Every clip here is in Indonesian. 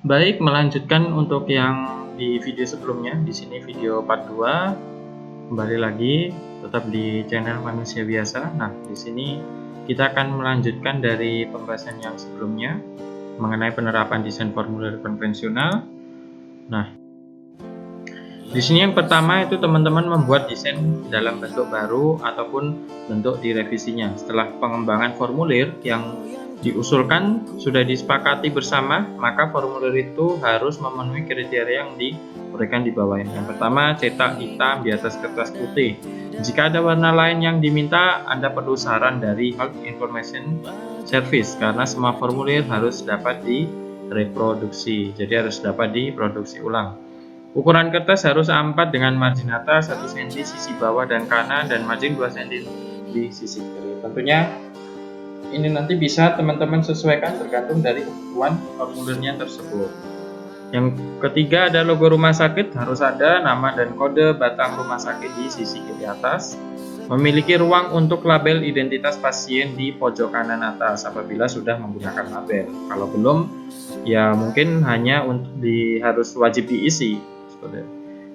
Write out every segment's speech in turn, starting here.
Baik, melanjutkan untuk yang di video sebelumnya. Di sini video part 2. Kembali lagi tetap di channel Manusia Biasa. Nah, di sini kita akan melanjutkan dari pembahasan yang sebelumnya mengenai penerapan desain formulir konvensional. Nah, di sini yang pertama itu teman-teman membuat desain dalam bentuk baru ataupun bentuk direvisinya. Setelah pengembangan formulir yang diusulkan sudah disepakati bersama, maka formulir itu harus memenuhi kriteria yang diberikan di bawah ini. Yang pertama, cetak hitam di atas kertas putih. Jika ada warna lain yang diminta, Anda perlu saran dari Health Information Service karena semua formulir harus dapat direproduksi. Jadi harus dapat diproduksi ulang. Ukuran kertas harus A4 dengan margin atas 1 cm sisi bawah dan kanan dan margin 2 cm di sisi kiri. Tentunya ini nanti bisa teman-teman sesuaikan tergantung dari kebutuhan formulirnya tersebut. Yang ketiga ada logo rumah sakit, harus ada nama dan kode batang rumah sakit di sisi kiri atas. Memiliki ruang untuk label identitas pasien di pojok kanan atas apabila sudah menggunakan label. Kalau belum, ya mungkin hanya harus wajib diisi.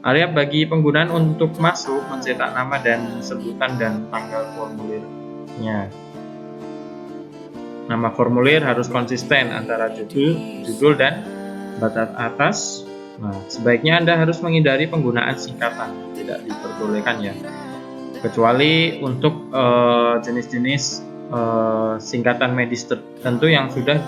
Area bagi penggunaan untuk masuk, mencetak nama dan sebutan dan tanggal formulirnya. Nama formulir harus konsisten antara judul dan batas atas. Nah, sebaiknya Anda harus menghindari penggunaan singkatan, tidak diperbolehkan ya. Kecuali untuk jenis-jenis singkatan medis tertentu yang sudah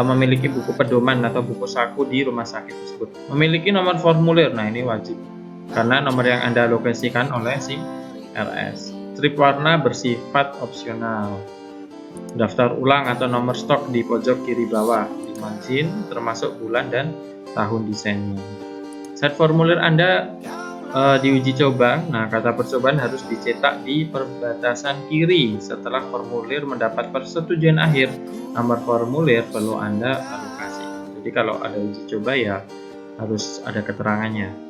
memiliki buku pedoman atau buku saku di rumah sakit tersebut. Memiliki nomor formulir, nah ini wajib karena nomor yang Anda alokasikan oleh SIM RS. Strip warna bersifat opsional. Daftar ulang atau nomor stok di pojok kiri bawah di margin termasuk bulan dan tahun desainnya. Saat formulir Anda diuji coba, nah kata percobaan harus dicetak di perbatasan kiri. Setelah formulir mendapat persetujuan akhir, nomor formulir perlu Anda alokasi. Jadi kalau ada uji coba ya harus ada keterangannya.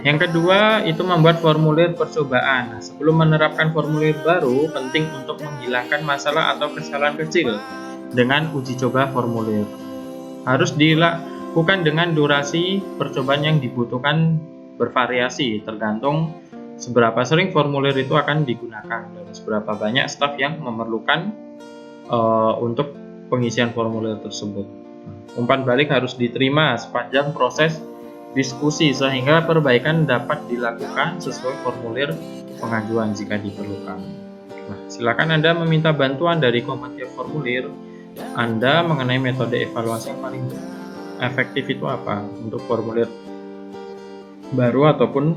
Yang kedua itu membuat formulir percobaan. Nah, sebelum menerapkan formulir baru, penting untuk menghilangkan masalah atau kesalahan kecil dengan uji coba formulir. Harus dilakukan dengan durasi percobaan yang dibutuhkan bervariasi tergantung seberapa sering formulir itu akan digunakan dan seberapa banyak staf yang memerlukan untuk pengisian formulir tersebut. Umpan balik harus diterima sepanjang proses diskusi sehingga perbaikan dapat dilakukan sesuai formulir pengajuan jika diperlukan. Nah, silakan Anda meminta bantuan dari komite formulir Anda mengenai metode evaluasi yang paling efektif itu apa untuk formulir baru ataupun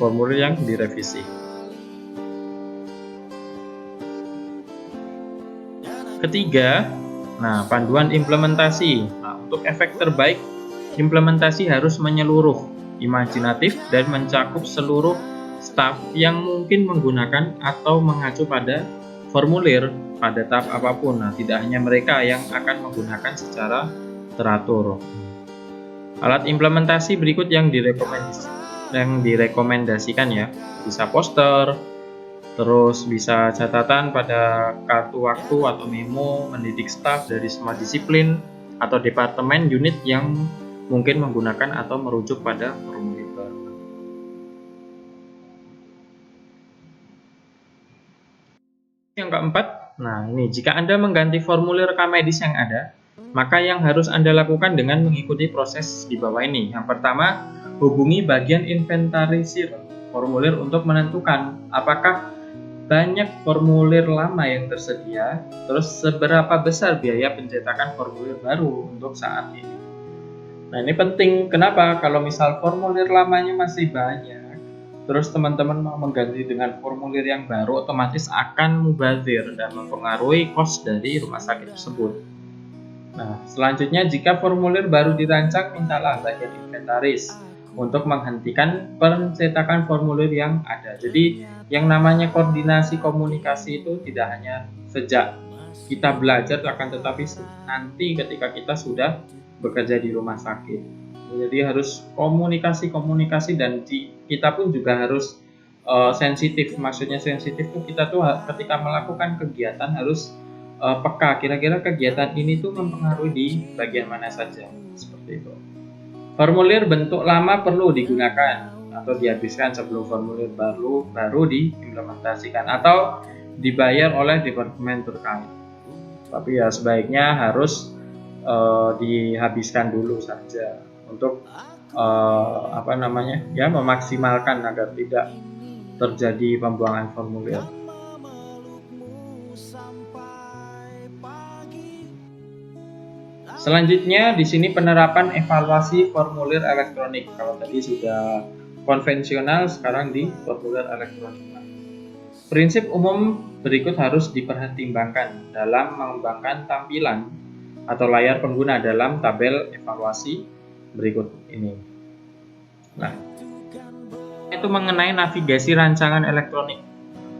formulir yang direvisi. Ketiga, nah panduan implementasi. Nah, untuk efek terbaik implementasi harus menyeluruh, imajinatif, dan mencakup seluruh staf yang mungkin menggunakan atau mengacu pada formulir pada tahap apapun. Nah, tidak hanya mereka yang akan menggunakan secara teratur. Alat implementasi berikut yang direkomendasikan ya, bisa poster, terus bisa catatan pada kartu waktu atau memo, mendidik staf dari semua disiplin atau departemen unit yang mungkin menggunakan atau merujuk pada formulir baru. Yang keempat, nah ini jika Anda mengganti formulir rekam medis yang ada, maka yang harus Anda lakukan dengan mengikuti proses di bawah ini. Yang pertama, hubungi bagian inventarisir formulir untuk menentukan apakah banyak formulir lama yang tersedia, terus seberapa besar biaya pencetakan formulir baru untuk saat ini. Nah ini penting, kenapa? Kalau misal formulir lamanya masih banyak, terus teman-teman mau mengganti dengan formulir yang baru, otomatis akan mubazir dan mempengaruhi cost dari rumah sakit tersebut. Nah selanjutnya jika formulir baru dirancang, mintalah bagian inventaris untuk menghentikan pencetakan formulir yang ada. Jadi yang namanya koordinasi komunikasi itu tidak hanya sejak kita belajar, akan tetapi nanti ketika kita sudah bekerja di rumah sakit. Jadi harus komunikasi dan kita pun juga harus sensitif. Maksudnya sensitif tuh kita tuh ketika melakukan kegiatan harus peka kira-kira kegiatan ini tuh mempengaruhi di bagian mana saja, seperti itu. Formulir bentuk lama perlu digunakan atau dihabiskan sebelum formulir baru diimplementasikan atau dibayar oleh departemen terkait. Tapi ya sebaiknya harus dihabiskan dulu saja untuk memaksimalkan agar tidak terjadi pembuangan formulir. Selanjutnya di sini penerapan evaluasi formulir elektronik. Kalau tadi sudah konvensional, sekarang di formulir elektronik. Prinsip umum berikut harus dipertimbangkan dalam mengembangkan tampilan atau layar pengguna dalam tabel evaluasi berikut ini. Nah, itu mengenai navigasi rancangan elektronik.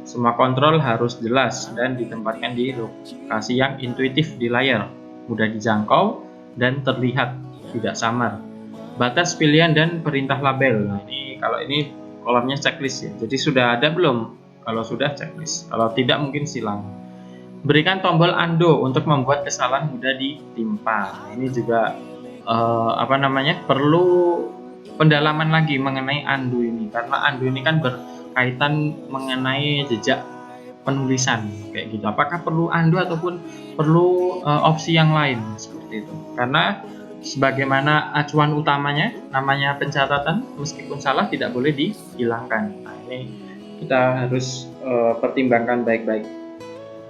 Semua kontrol harus jelas dan ditempatkan di lokasi yang intuitif di layar, mudah dijangkau dan terlihat, tidak samar. Batas pilihan dan perintah label. Nah, kalau ini kolomnya checklist ya. Jadi sudah ada belum? Kalau sudah checklist. Kalau tidak mungkin silang. Berikan tombol undo untuk membuat kesalahan mudah ditimpa. Ini juga perlu pendalaman lagi mengenai undo ini, karena undo ini kan berkaitan mengenai jejak penulisan kayak gitu. Apakah perlu undo ataupun perlu opsi yang lain seperti itu? Karena sebagaimana acuan utamanya, namanya pencatatan, meskipun salah tidak boleh dihilangkan. Nah, ini kita harus pertimbangkan baik-baik.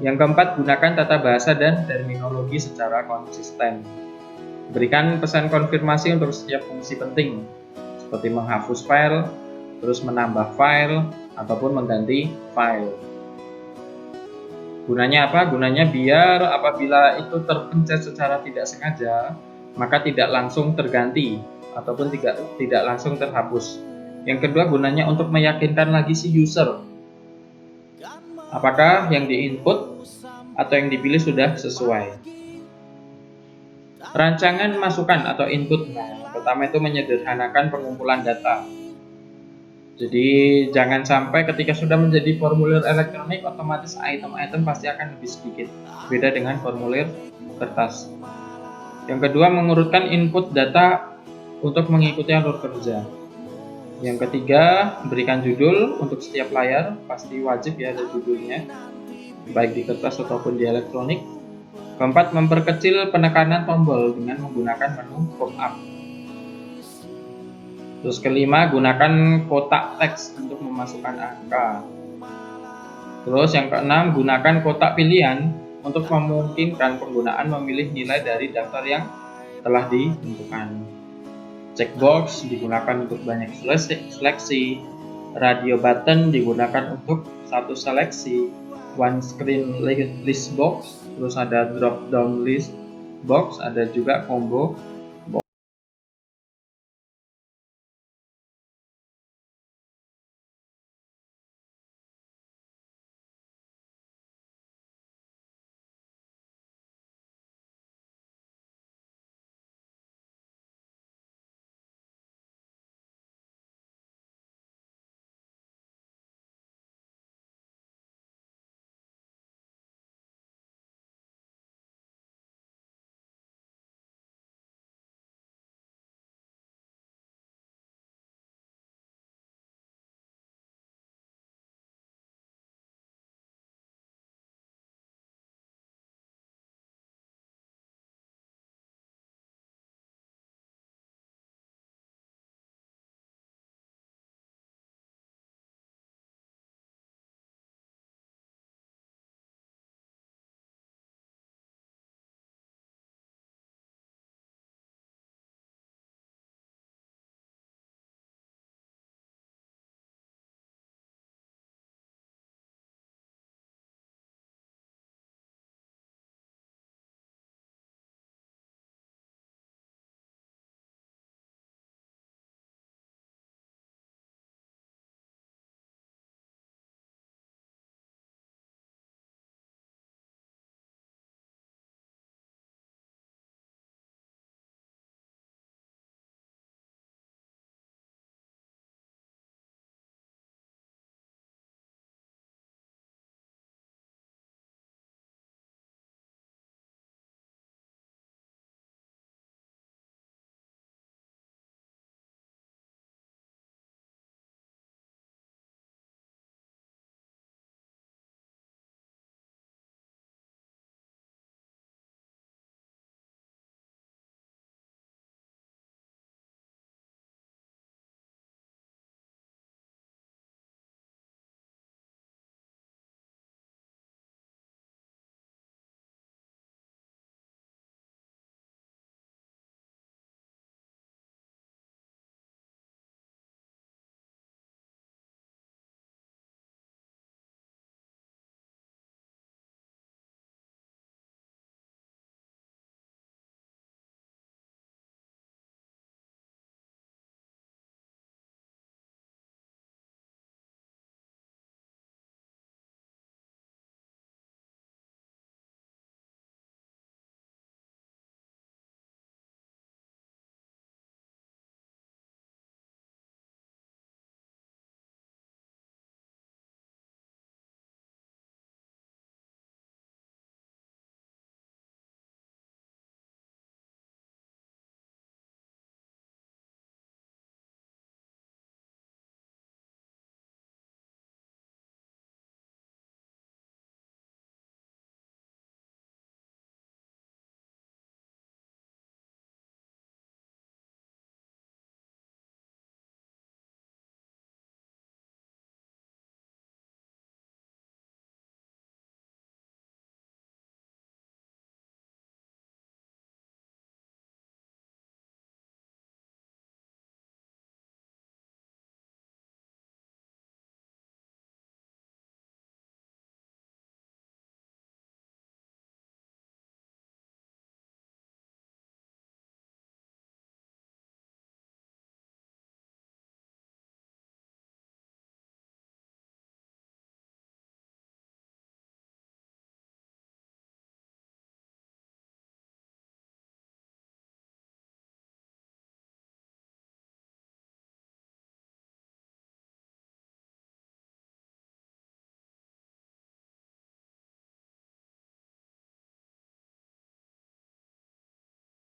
Yang keempat, gunakan tata bahasa dan terminologi secara konsisten. Berikan pesan konfirmasi untuk setiap fungsi penting, seperti menghapus file, terus menambah file, ataupun mengganti file. Gunanya apa? Gunanya biar apabila itu terpencet secara tidak sengaja, maka tidak langsung terganti, ataupun tidak langsung terhapus. Yang kedua, gunanya untuk meyakinkan lagi si user, apakah yang di-input atau yang dipilih sudah sesuai. Rancangan masukan atau input. Nah, pertama itu menyederhanakan pengumpulan data. Jadi jangan sampai ketika sudah menjadi formulir elektronik otomatis item-item pasti akan lebih sedikit. Beda dengan formulir kertas. Yang kedua, mengurutkan input data untuk mengikuti alur kerja. Yang ketiga, berikan judul untuk setiap layar, pasti wajib ya ada judulnya, baik di kertas ataupun di elektronik. Keempat, memperkecil penekanan tombol dengan menggunakan menu pop-up. Terus kelima, gunakan kotak teks untuk memasukkan angka. Terus yang keenam, gunakan kotak pilihan untuk memungkinkan penggunaan memilih nilai dari daftar yang telah ditentukan. Checkbox digunakan untuk banyak seleksi. Radio button digunakan untuk satu seleksi. One screen list box, terus ada drop down list box, ada juga combo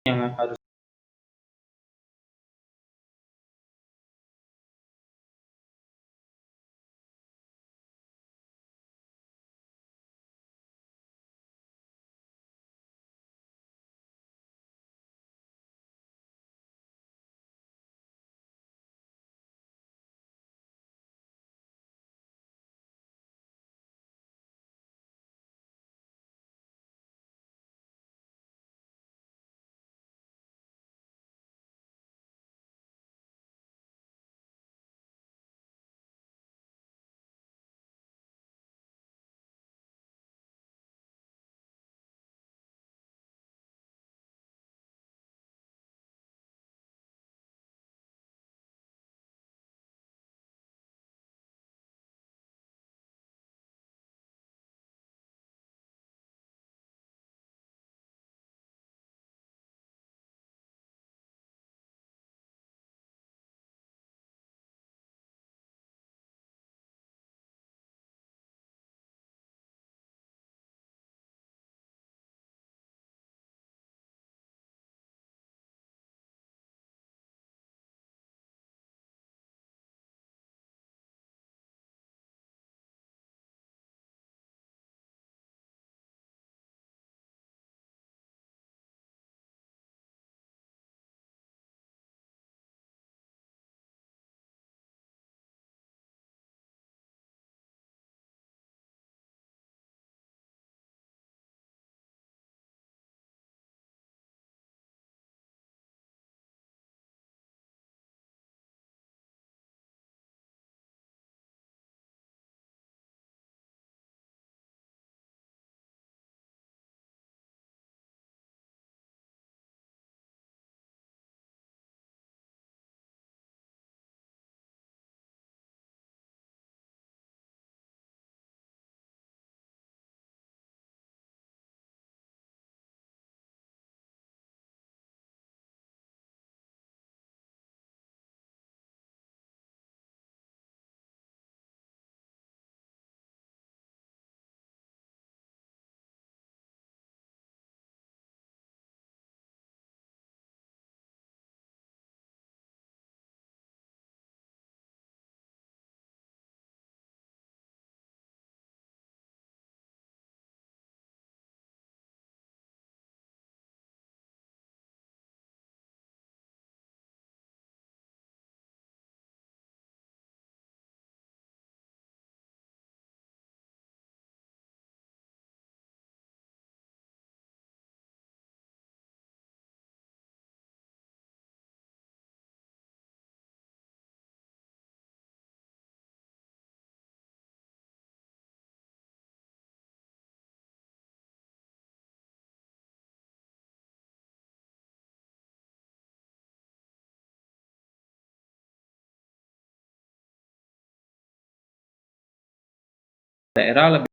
yang harus daerah lebih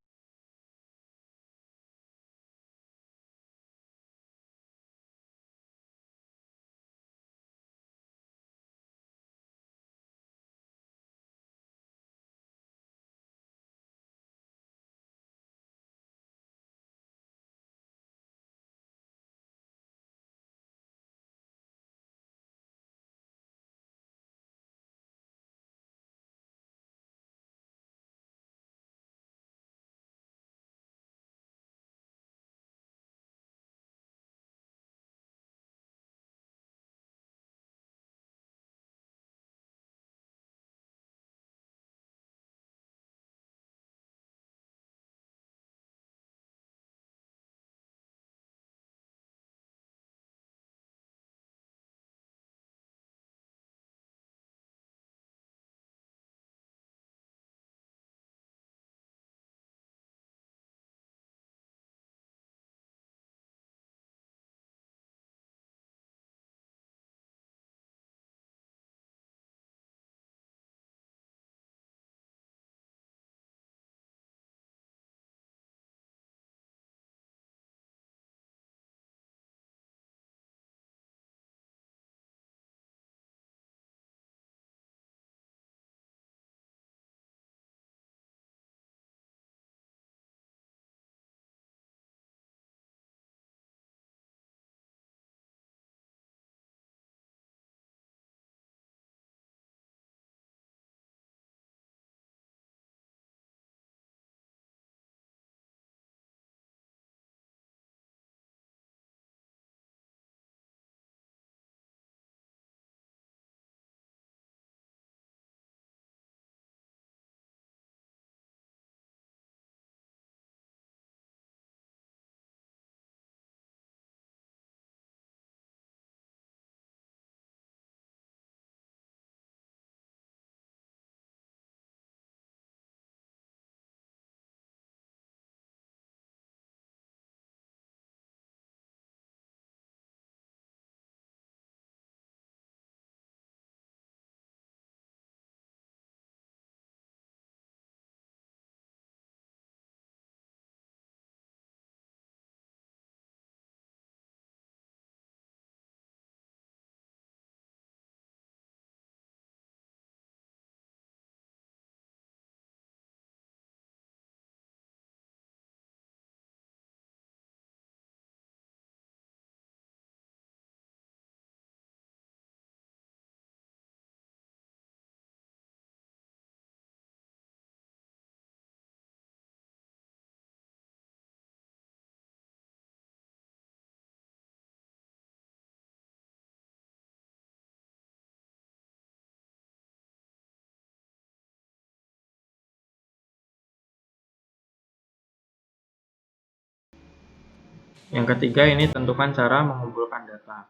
Yang ketiga ini tentukan cara mengumpulkan data.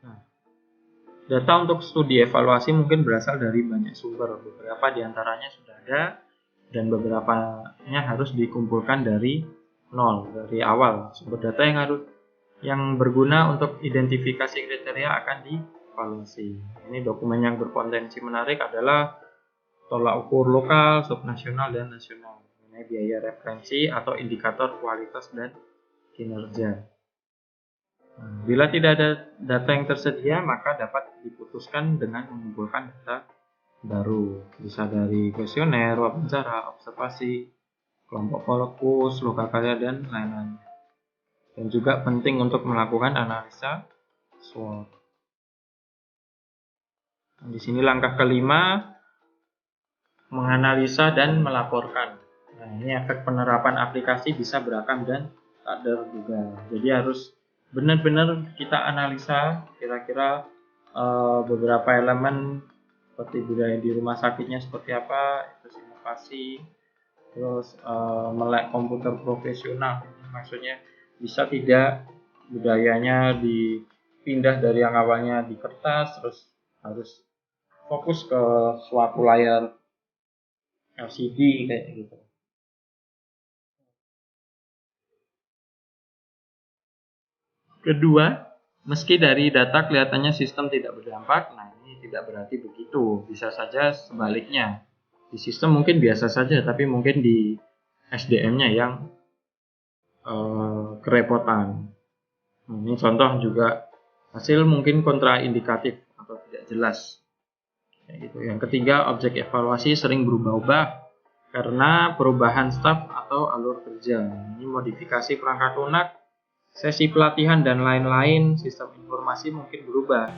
Nah, data untuk studi evaluasi mungkin berasal dari banyak sumber, beberapa diantaranya sudah ada dan beberapanya harus dikumpulkan dari nol, dari awal. Sumber data yang berguna untuk identifikasi kriteria akan dievaluasi. Ini dokumen yang berpotensi menarik adalah tolak ukur lokal, subnasional, dan nasional mengenai biaya referensi atau indikator kualitas dan kinerja. Bila tidak ada data yang tersedia, maka dapat diputuskan dengan mengumpulkan data baru, bisa dari kuesioner, wawancara, observasi, kelompok fokus, lokakarya, dan lain-lain. Dan juga penting untuk melakukan analisa SWOT. Di sini langkah kelima, menganalisa dan melaporkan. Nah, ini efek penerapan aplikasi bisa beragam dan tak terduga. Jadi harus benar-benar kita analisa kira-kira beberapa elemen seperti budaya di rumah sakitnya seperti apa, terus inovasi, terus melek komputer profesional. Maksudnya bisa tidak budayanya dipindah dari yang awalnya di kertas terus harus fokus ke suatu layar LCD kayak gitu. Kedua, meski dari data kelihatannya sistem tidak berdampak, nah ini tidak berarti begitu. Bisa saja sebaliknya. Di sistem mungkin biasa saja, tapi mungkin di SDM-nya yang kerepotan. Ini contoh juga hasil mungkin kontraindikatif atau tidak jelas. Gitu. Yang ketiga, objek evaluasi sering berubah-ubah karena perubahan staf atau alur kerja. Ini modifikasi perangkat lunak, sesi pelatihan dan lain-lain, sistem informasi mungkin berubah.